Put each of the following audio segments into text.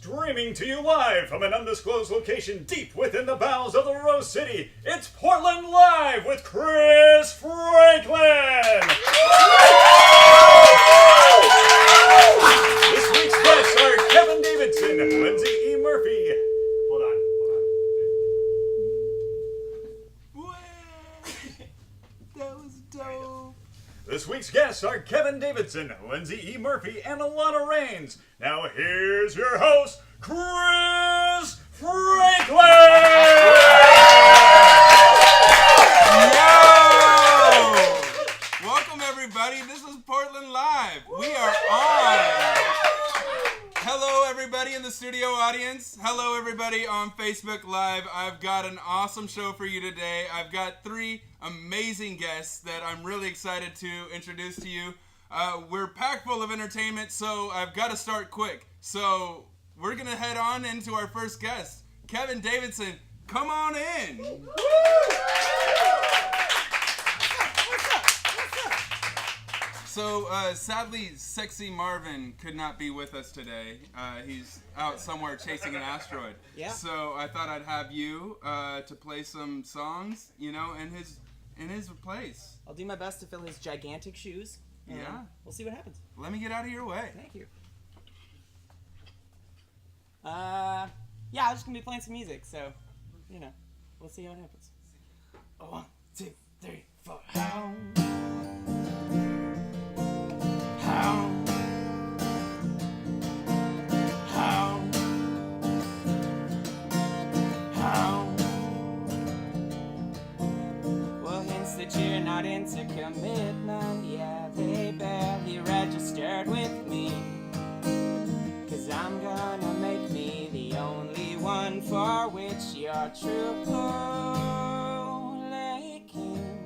Streaming to you live from an undisclosed location deep within the bowels of the Rose City, it's Portland Live with Chris Franklin! This week's guests are Kevin Davidson, Lindsay E. Murphy. Hold on. That was dope. This week's guests are Kevin Davidson, Lindsay E. Murphy, and Alana Rains. Now here's your host, Chris Franklin! Yo! Welcome everybody. This is Portland Live. We are on. Hello everybody in the studio audience. Hello everybody on Facebook Live. I've got an awesome show for you today. I've got three amazing guests that I'm really excited to introduce to you. We're packed full of entertainment, so I've got to start quick. So we're going to head on into our first guest, Kevin Davidson. Come on in. So sadly, Sexy Marvin could not be with us today. He's out somewhere chasing an asteroid. Yeah. So I thought I'd have you to play some songs, you know, in his place. I'll do my best to fill his gigantic shoes. Yeah. We'll see what happens. Let me get out of your way. Thank you. Yeah, I'm just gonna be playing some music, so, you know, we'll see how it happens. 1, 2, 3, 4. How? Well, hints that you're not into commitment, yeah, they barely registered with me. 'Cause I'm gonna make me the only one for which you're truly keen.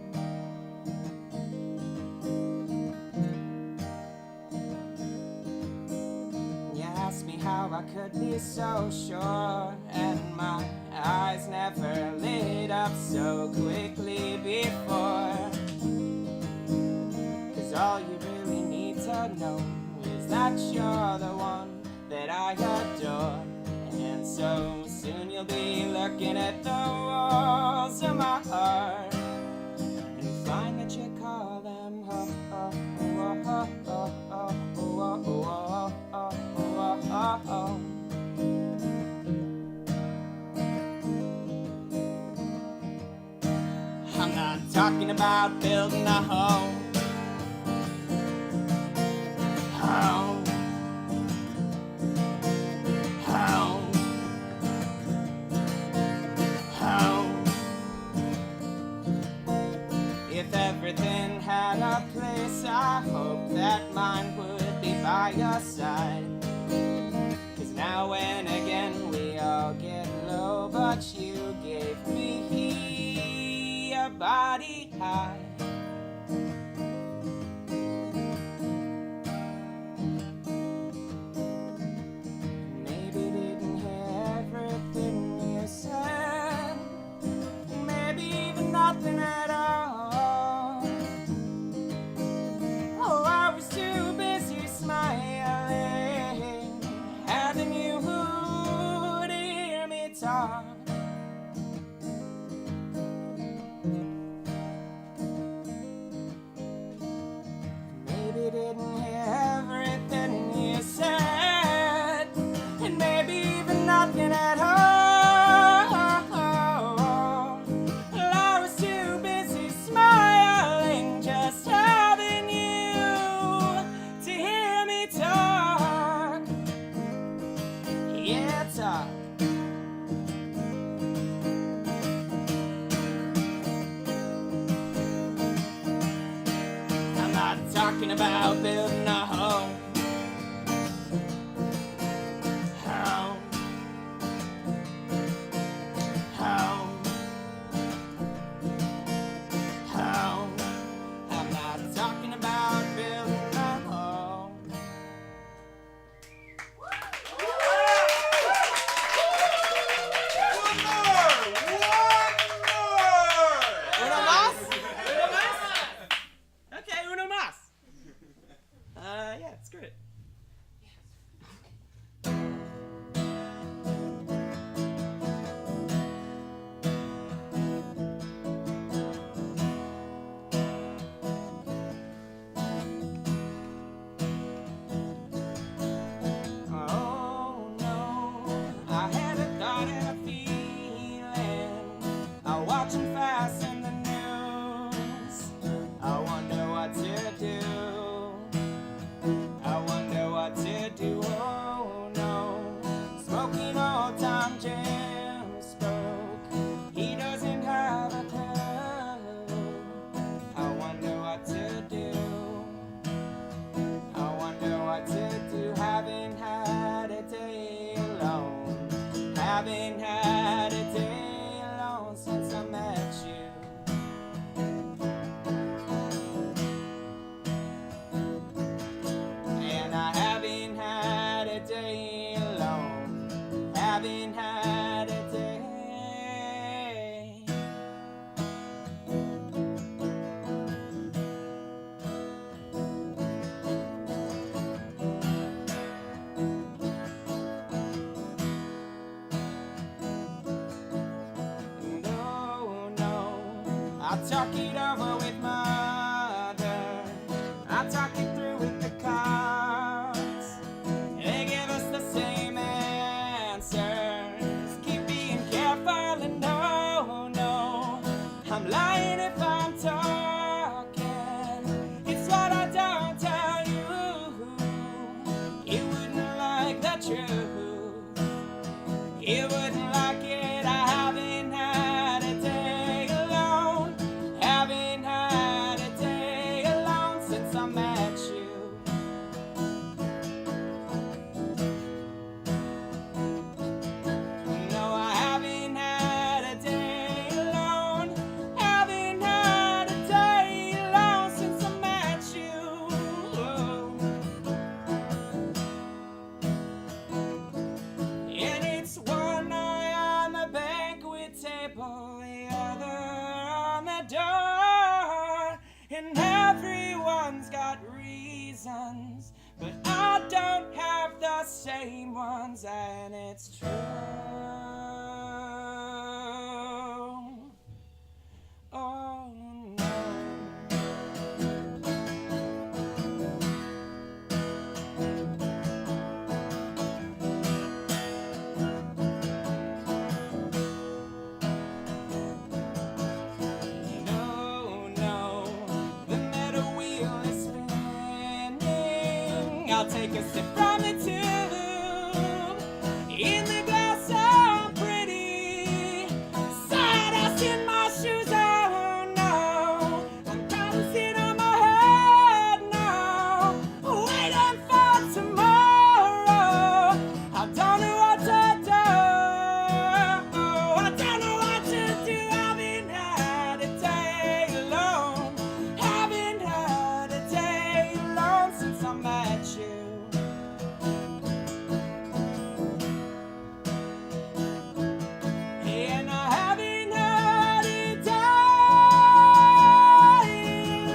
You asked me how I could be so sure, and my eyes never lit up so quickly before. 'Cause all you really need to know is that you're the one that I adore. And so soon you'll be looking at the walls of my heart and find that you call them home. I'm not talking about building a home. Home. Home. Home. If everything had a place, I hope that mine would be by your side. 'Cause now and again we all get low, but you gave me a body high. Maybe didn't hear everything you said, maybe even nothing at all. Oh, I was too busy smiling, having you to hear me talk. Maybe didn't hear everything you said, and maybe even nothing at all. Well, I was too busy smiling, just having you to hear me talk. Yeah, talk. I'm not talking about building a home. Home. Home. Home. I'm not talking about building a home. One more! Uno más? Uno más? Okay, uno más. what to do. Haven't had a day alone. Haven't had a day alone since I met you. And I haven't had a day alone. Haven't had a day. I'll talk it over with mother. I'll talk it through with the cards. They give us the same answers. Keep being careful and no, I'm lying if I'm talking. It's what I don't tell you. You wouldn't like the truth. You wouldn't like it. I haven't had a day alone. Haven't had a day alone since I met you. No, I haven't had a day alone. Haven't had a day alone since I met you. And it's one eye on the banquet table, the other on the door. And everyone's got reasons, but I don't have the same ones, and it's true. Oh no. No, the metal wheel is spinning. I'll take a sip from the tube. In the glass, I'm pretty. Sawdust in my shoes, oh no. I'm bouncing on my head now. Waiting for tomorrow. I don't know what to do. I don't know what to do. Haven't had a day alone. Haven't had a day alone since I met you. And I haven't had a day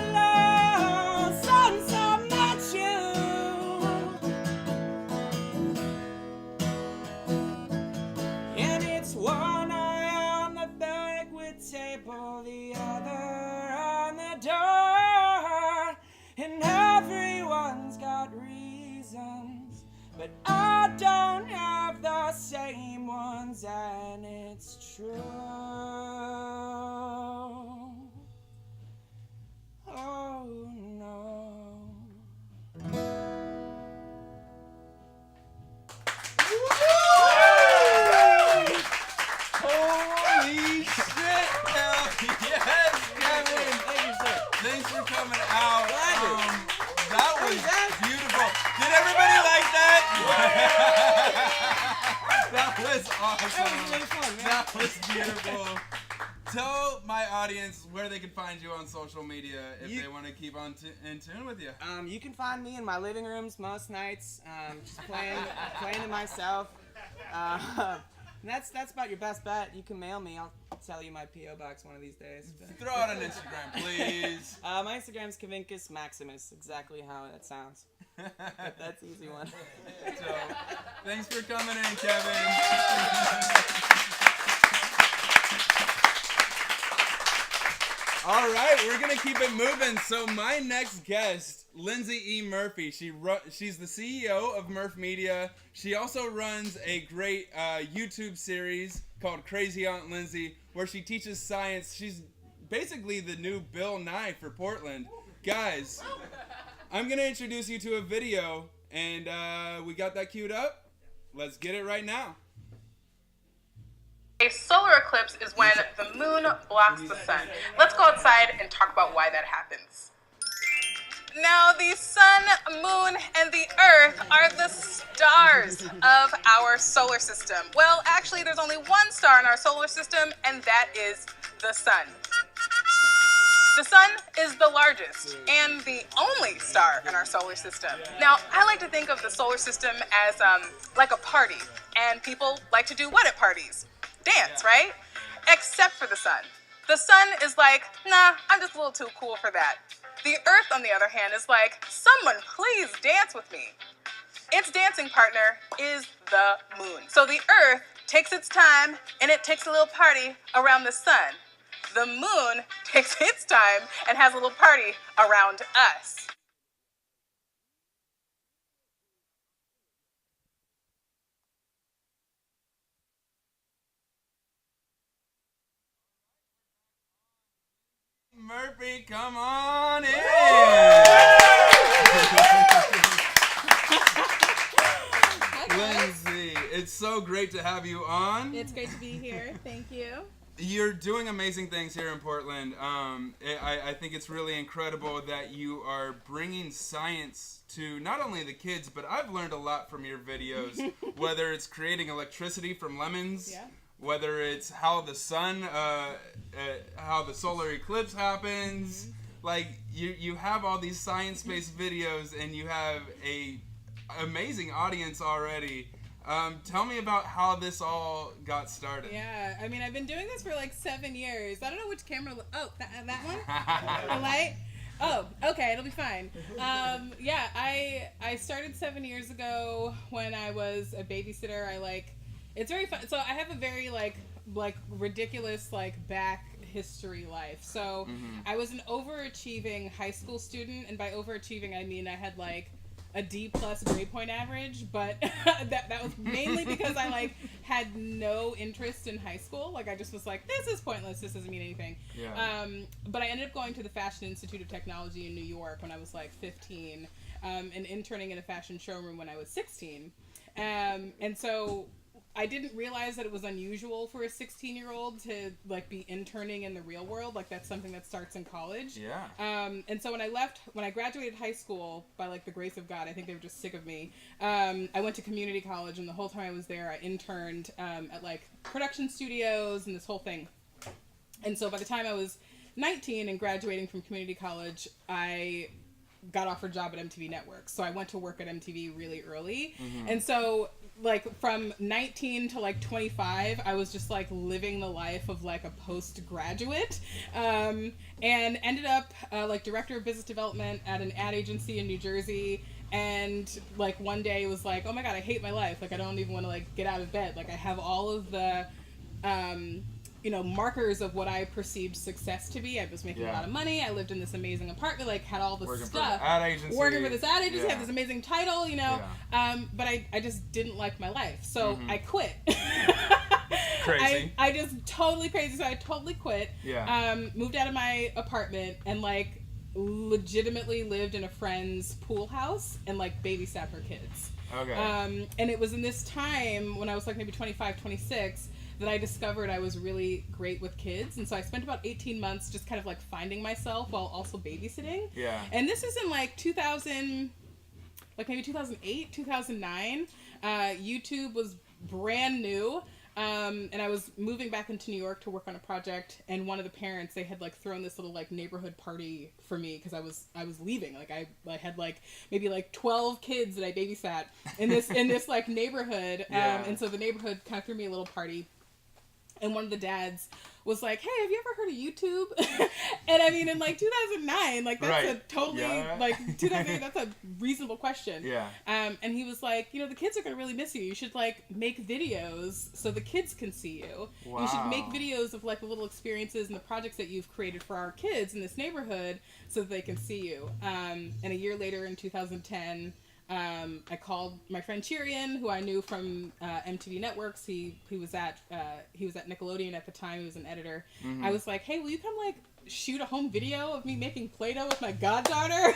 alone since I met you. And it's one eye on the banquet table, the other on the door. And everyone's got reasons, but I don't have the same ones, and it's true. Oh no. Holy shit! Hell yes, Kevin! Thank you, sir. Thanks for coming out. Glad That was beautiful. Did everybody like that? That was awesome. That was really fun, man. That was beautiful. Tell my audience where they can find you on social media if they want to keep on in tune with you. You can find me in my living rooms most nights, just playing to myself. And that's about your best bet. You can mail me. I'll tell you my P.O. box one of these days. Throw out on Instagram, please. My Instagram's Kavinkus Maximus, exactly how that sounds. But that's an easy one. So, thanks for coming in, Kevin. All right, we're gonna keep it moving. So my next guest, Lindsay E. Murphy, she's the CEO of Murph Media. She also runs a great YouTube series called Crazy Aunt Lindsay, where she teaches science. She's basically the new Bill Nye for Portland. Guys, I'm gonna introduce you to a video, and we got that queued up. Let's get it right now. A solar eclipse is when the moon blocks the sun. Let's go outside and talk about why that happens. Now, the sun, moon, and the earth are the stars of our solar system. Well, actually, there's only one star in our solar system, and that is the sun. The sun is the largest and the only star in our solar system. Now, I like to think of the solar system as like a party, and people like to do what at parties? Dance, right? Except for the sun. The sun is like, nah, I'm just a little too cool for that. The earth, on the other hand, is like, someone please dance with me. Its dancing partner is the moon. So the earth takes its time and it takes a little party around the sun. The moon takes its time and has a little party around us. Murphy, come on in. Lindsay, it's so great to have you on. It's great to be here. Thank you. You're doing amazing things here in Portland. I think it's really incredible that you are bringing science to not only the kids, but I've learned a lot from your videos, whether it's creating electricity from lemons, whether it's how the sun, how the solar eclipse happens. Like, you have all these science-based videos, and you have a amazing audience already. Tell me about how this all got started. Yeah, I mean, I've been doing this for like 7 years. I don't know which camera. Oh, that one? The light? Oh, okay, it'll be fine. Yeah, I started 7 years ago when I was a babysitter. It's very fun. So I have a very like ridiculous back history life. So I was an overachieving high school student, and by overachieving I mean I had a D+ grade point average, but that was mainly because I had no interest in high school. I just was like, this is pointless, this doesn't mean anything. Yeah. But I ended up going to the Fashion Institute of Technology in New York when I was 15, and interning in a fashion showroom when I was 16. And so I didn't realize that it was unusual for a 16-year-old to be interning in the real world. That's something that starts in college. Yeah. And so when I graduated high school, by the grace of God, I think they were just sick of me. I went to community college, and the whole time I was there, I interned at production studios and this whole thing. And so by the time I was 19 and graduating from community college, I got offered a job at MTV Networks. So I went to work at MTV really early. And so from 19 to 25, I was just living the life of a postgraduate, and ended up director of business development at an ad agency in New Jersey. And one day was oh my God, I hate my life. I don't even want to get out of bed. I have all of the markers of what I perceived success to be. I was making a lot of money. I lived in this amazing apartment, had all the working stuff. Working for this ad agency, had this amazing title, but I just didn't like my life. So I quit. Crazy. I just totally crazy. So I totally quit. Yeah. Moved out of my apartment and legitimately lived in a friend's pool house and babysat her kids. Okay. And it was in this time when I was maybe 25, 26 that I discovered I was really great with kids. And so I spent about 18 months just kind of finding myself while also babysitting. Yeah. And this is in 2000, maybe 2008, 2009. YouTube was brand new. And I was moving back into New York to work on a project, and one of the parents, they had thrown this little neighborhood party for me because I was leaving. I had maybe 12 kids that I babysat in this neighborhood. And so the neighborhood kind of threw me a little party. And one of the dads was like, hey, have you ever heard of YouTube? And I mean, in 2009, that's right. A totally, 2008, that's a reasonable question. Yeah. And he was like, the kids are going to really miss you. You should make videos so the kids can see you. Wow. You should make videos of the little experiences and the projects that you've created for our kids in this neighborhood so that they can see you. And a year later in 2010, I called my friend Chirian, who I knew from MTV Networks. He was at Nickelodeon at the time. He was an editor. I was like, hey, will you come shoot a home video of me making Play-Doh with my goddaughter?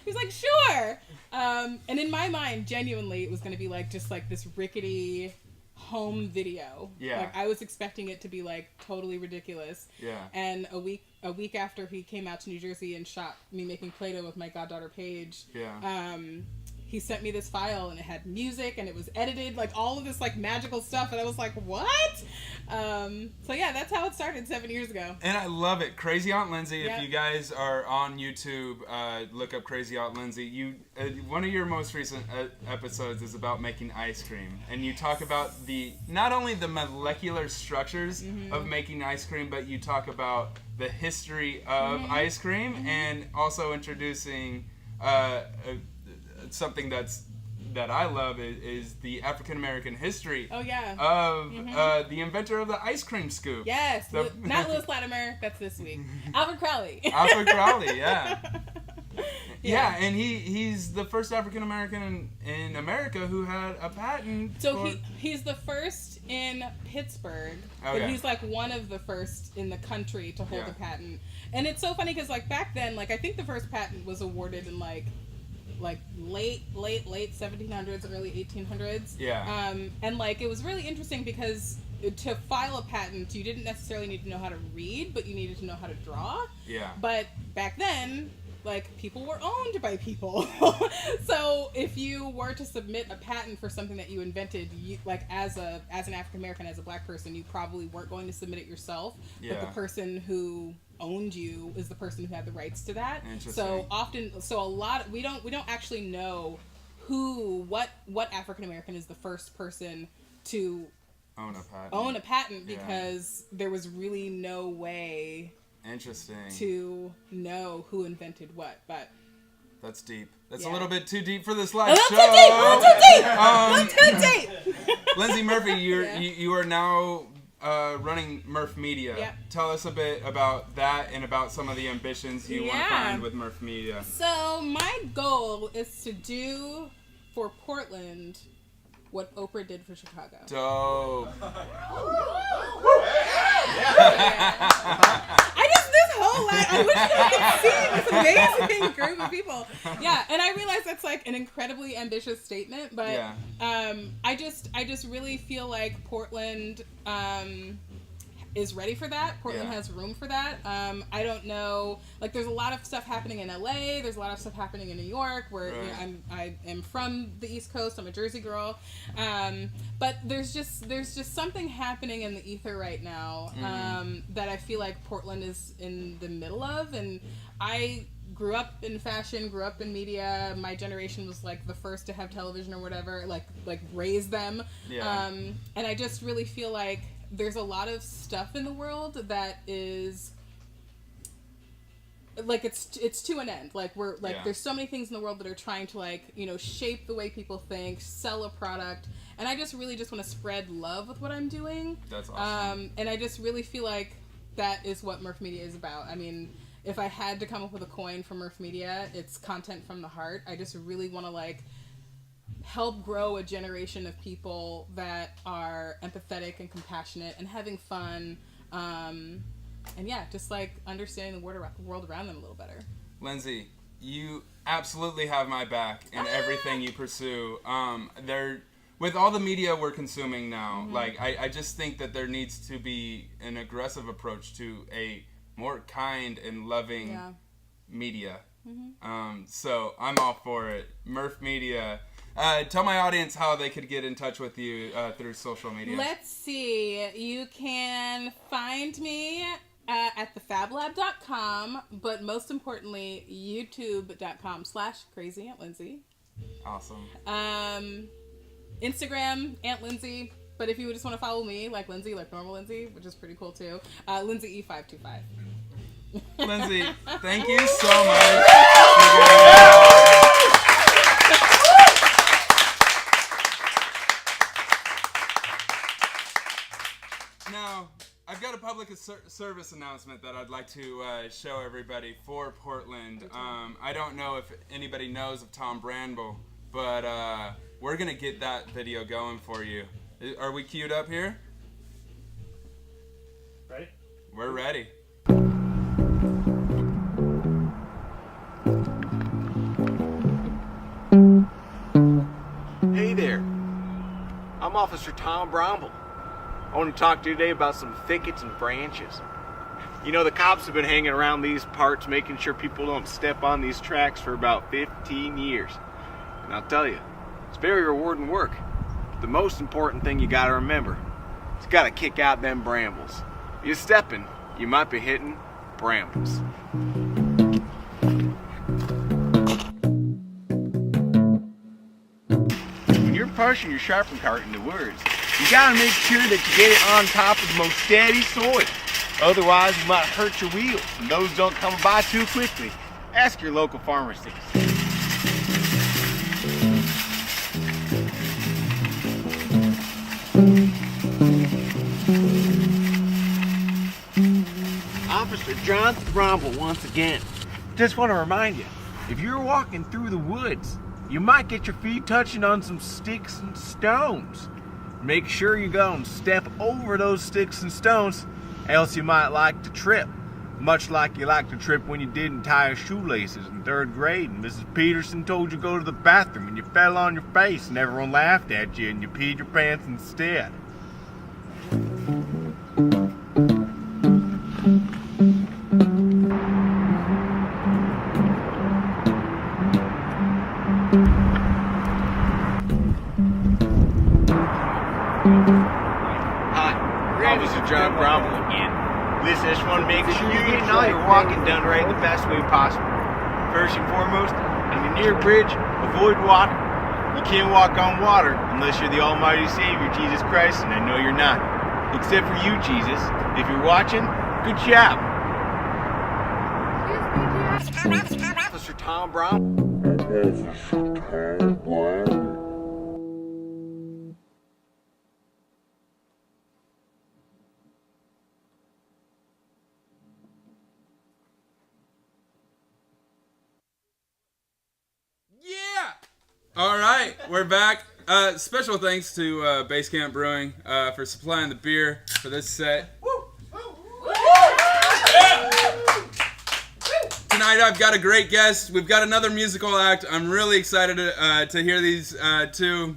He was like, sure. And in my mind, genuinely, it was going to be just this rickety home video. Yeah. Like I was expecting it to be like totally ridiculous. Yeah. And a week after he came out to New Jersey and shot me making Play-Doh with my goddaughter Paige. Yeah. He sent me this file and it had music and it was edited, like all of this like magical stuff, and I was like, what? So yeah, that's how it started 7 years ago. And I love it. Crazy Aunt Lindsay. Yep. If you guys are on YouTube, look up Crazy Aunt Lindsay. One of your most recent episodes is about making ice cream, and you talk about not only the molecular structures of making ice cream, but you talk about the history of ice cream, and also introducing something that I love is the African American history. Oh yeah. Of the inventor of the ice cream scoop. Yes, not Louis Latimer. That's this week. Alfred Crowley. Alfred Crowley, yeah. Yeah, and he's the first African American in America who had a patent. So he's the first in Pittsburgh, but he's like one of the first in the country to hold a patent. And it's so funny because like back then, like I think the first patent was awarded in like late 1700s, early 1800s. Yeah. And like it was really interesting because to file a patent, you didn't necessarily need to know how to read, but you needed to know how to draw. Yeah. But back then, like people were owned by people. So if you were to submit a patent for something that you invented, you, like as an African American, as a black person, you probably weren't going to submit it yourself. Yeah. But the person who owned you is the person who had the rights to that. Interesting. We don't actually know what African American is the first person to own a patent because there was really no way Interesting. to know who invented what. But that's deep. That's Yeah. a little bit too deep for this live a show. little too deep. Lindsay Murphy, Yeah. you are now running Murph Media. Yep. Tell us a bit about that and about some of the ambitions you want to find with Murph Media. So my goal is to do for Portland what Oprah did for Chicago. Dope. I wish you could see this amazing group of people. Yeah, and I realize that's like an incredibly ambitious statement, but I just really feel like Portland is ready for that. Portland has room for that. I don't know, like there's a lot of stuff happening in LA, there's a lot of stuff happening in New York where you know, I am from the East Coast, I'm a Jersey girl. But there's just something happening in the ether right now that I feel like Portland is in the middle of, and I grew up in fashion, grew up in media. My generation was like the first to have television or whatever, like raised them. And I just really feel like there's a lot of stuff in the world that is like it's to an end. Like we're like there's so many things in the world that are trying to like, you know, shape the way people think, sell a product, and I just really just want to spread love with what I'm doing. That's awesome. And I just really feel like that is what Murph Media is about. I mean, if I had to come up with a coin for Murph Media, it's content from the heart. I just really want to like help grow a generation of people that are empathetic and compassionate and having fun, and just like understanding the world around them a little better. Lindsay, you absolutely have my back in everything you pursue. With all the media we're consuming now, like I just think that there needs to be an aggressive approach to a more kind and loving media. So I'm all for it. Murph Media. Tell my audience how they could get in touch with you through social media. Let's see. You can find me at thefablab.com, but most importantly, youtube.com/crazyauntlindsay. Awesome. Instagram, Aunt Lindsay. But if you just want to follow me, like Lindsay, like normal Lindsay, which is pretty cool too, Lindsay E525. Lindsay, thank you so much. Now, I've got a public service announcement that I'd like to show everybody for Portland. I don't know if anybody knows of Tom Brandble, but we're going to get that video going for you. Are we queued up here? Ready? We're ready. Hey there. I'm Officer Tom Bromble. I want to talk to you today about some thickets and branches. You know, the cops have been hanging around these parts making sure people don't step on these tracks for about 15 years. And I'll tell you, it's very rewarding work. The most important thing you gotta remember is you gotta kick out them brambles. If you're stepping, you might be hitting brambles. When you're pushing your sharpen cart in the woods, you gotta make sure that you get it on top of the most steady soil. Otherwise, you might hurt your wheels, and those don't come by too quickly. Ask your local pharmacist. Officer Jonathan Bromble once again. Just want to remind you, if you're walking through the woods, you might get your feet touching on some sticks and stones. Make sure you go and step over those sticks and stones, else you might like to trip. Much like you like to trip when you didn't tie your shoelaces in 3rd grade and Mrs. Peterson told you to go to the bathroom and you fell on your face and everyone laughed at you and you peed your pants instead. Hi, Officer John Bromble again. Listen, I just want to make sure you're getting all your walking done right the best way possible. First and foremost, when you're near a bridge, avoid water. You can't walk on water unless you're the Almighty Savior, Jesus Christ, and I know you're not. Except for you, Jesus. If you're watching, good job. Officer Tom Bromble. Yeah! All right, we're back. Special thanks to Basecamp Brewing for supplying the beer for this set. Tonight I've got a great guest. We've got another musical act. I'm really excited to hear these two.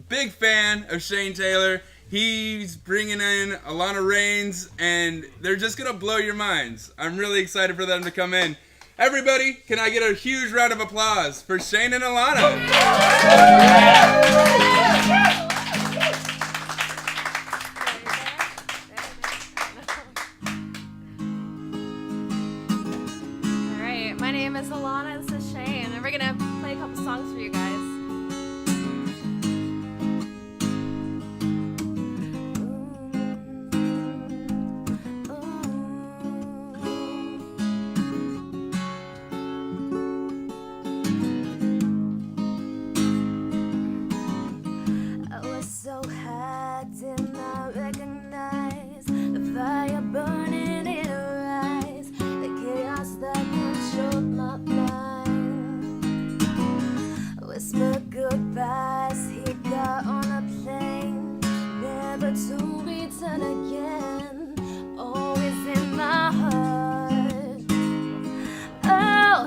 Big fan of Shane Taylor. He's bringing in Alana Raines, and they're just going to blow your minds. I'm really excited for them to come in. Everybody, can I get a huge round of applause for Shane and Alana? All right, my name is Alana, this is Shane, and we're gonna play a couple songs for you guys. So hot, did not recognize the fire burning in her eyes, the chaos that controlled my mind. Whisper goodbyes, he got on a plane, never to return again, always in my heart. Oh,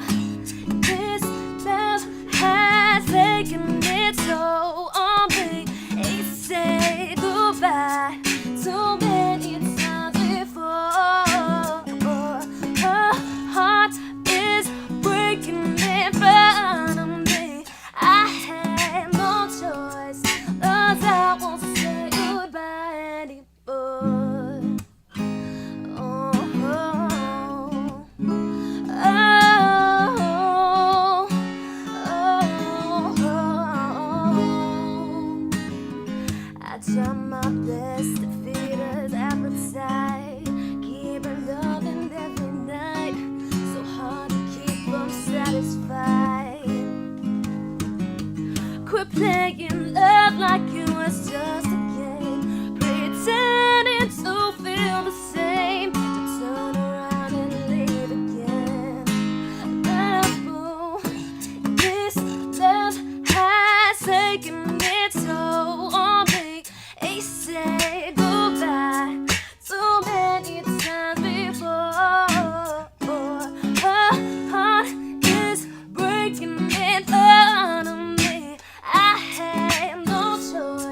this love has taken its toll on me. Say goodbye so many times before. Her heart is breaking in front of me. I had no choice, 'cause I won't say goodbye anymore. Oh, oh, oh, oh, oh. I try my best to feed his appetite, keep him loving every night, so hard to keep him satisfied. Quit playing love like it was just a game, pretending to feel the same, to turn around and leave again. Oh, this love has taken its toll on me. He said goodbye so many times before. Her heart is breaking in front of me. I had no choice.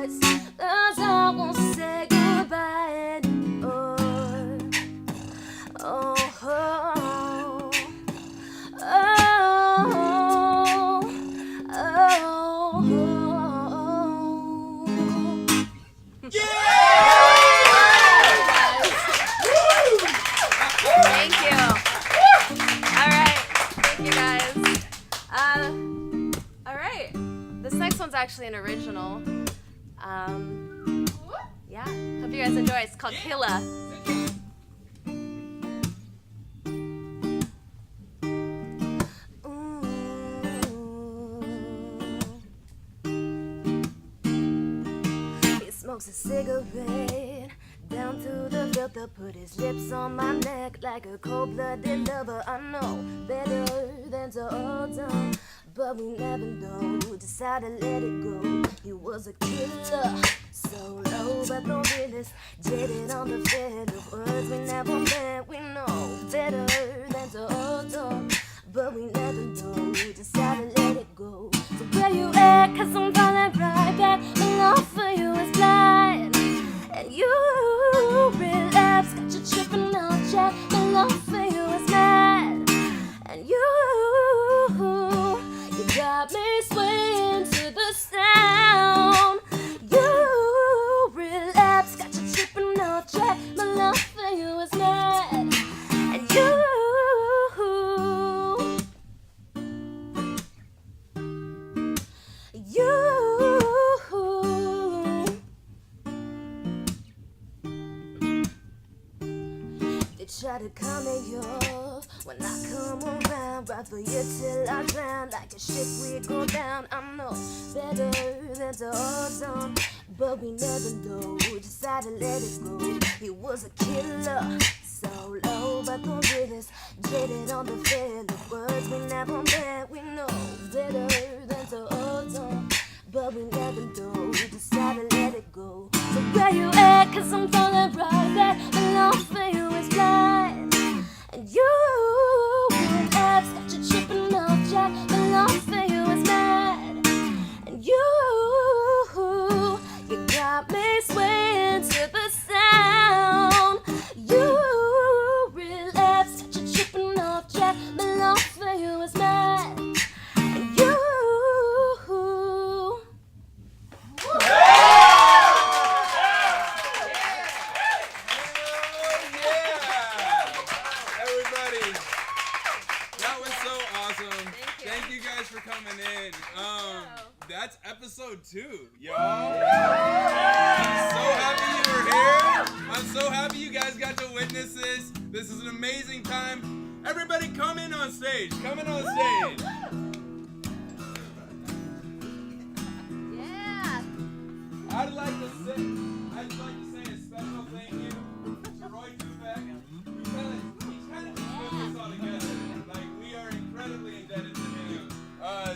Thank you. All right. Thank you, guys. All right. This next one's actually an original. Yeah. Hope you guys enjoy. It's called Killa. He smokes a cigarette down through the filter, put his lips on my neck like a cold-blooded lover. I know better than to hold on, but we never know. Decided to let it go. He was a killer, so low but the realest. Jaded on the fed of words we never meant. We know better than to hold on, but we never know. Decided to let it go. So where you at? 'Cause I'm falling right back. My love for you is blind, and you relapse. Got you tripping on track. My love for you is mad, and you got me swaying to the sound. You relapse. Got you tripping on track. My love for you is mad, and you. They try to come at you when I come around, right for you till I drown. Like a ship we go down. I know better than to hold on, but we never know. Decided to let it go. He was a killer, so low but the realest. Jaded on the fail of words we never meant. We know better than to hold on, but we never know. Decided to let it go. So where you at? 'Cause I'm falling right back. My love for you is blind, and you relapse. Got you tripping off track. My love for you is mad, and you got me swaying to the sound. You relapse. Got you tripping off track. My love for you is mad, and you. Everybody, that was so awesome. Thank you guys for coming in. That's episode 2, y'all. I'm so happy you were here. I'm so happy you guys got to witness this. This is an amazing time. Everybody come in on stage. Come in on stage. Yeah. I'd like to say a special thank you to Roy Kubek. He's kind of just put this all together. Like, we are incredibly indebted to him.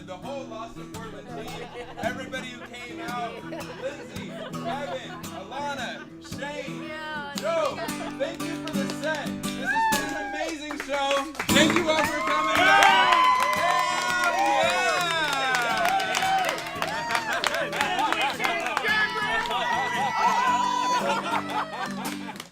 The whole Lost in Portland team, everybody who came out, Lindsay, Kevin, Alana, Shane, Joe, thank you for the set. This has been an amazing show. Thank you all for coming out. Yeah!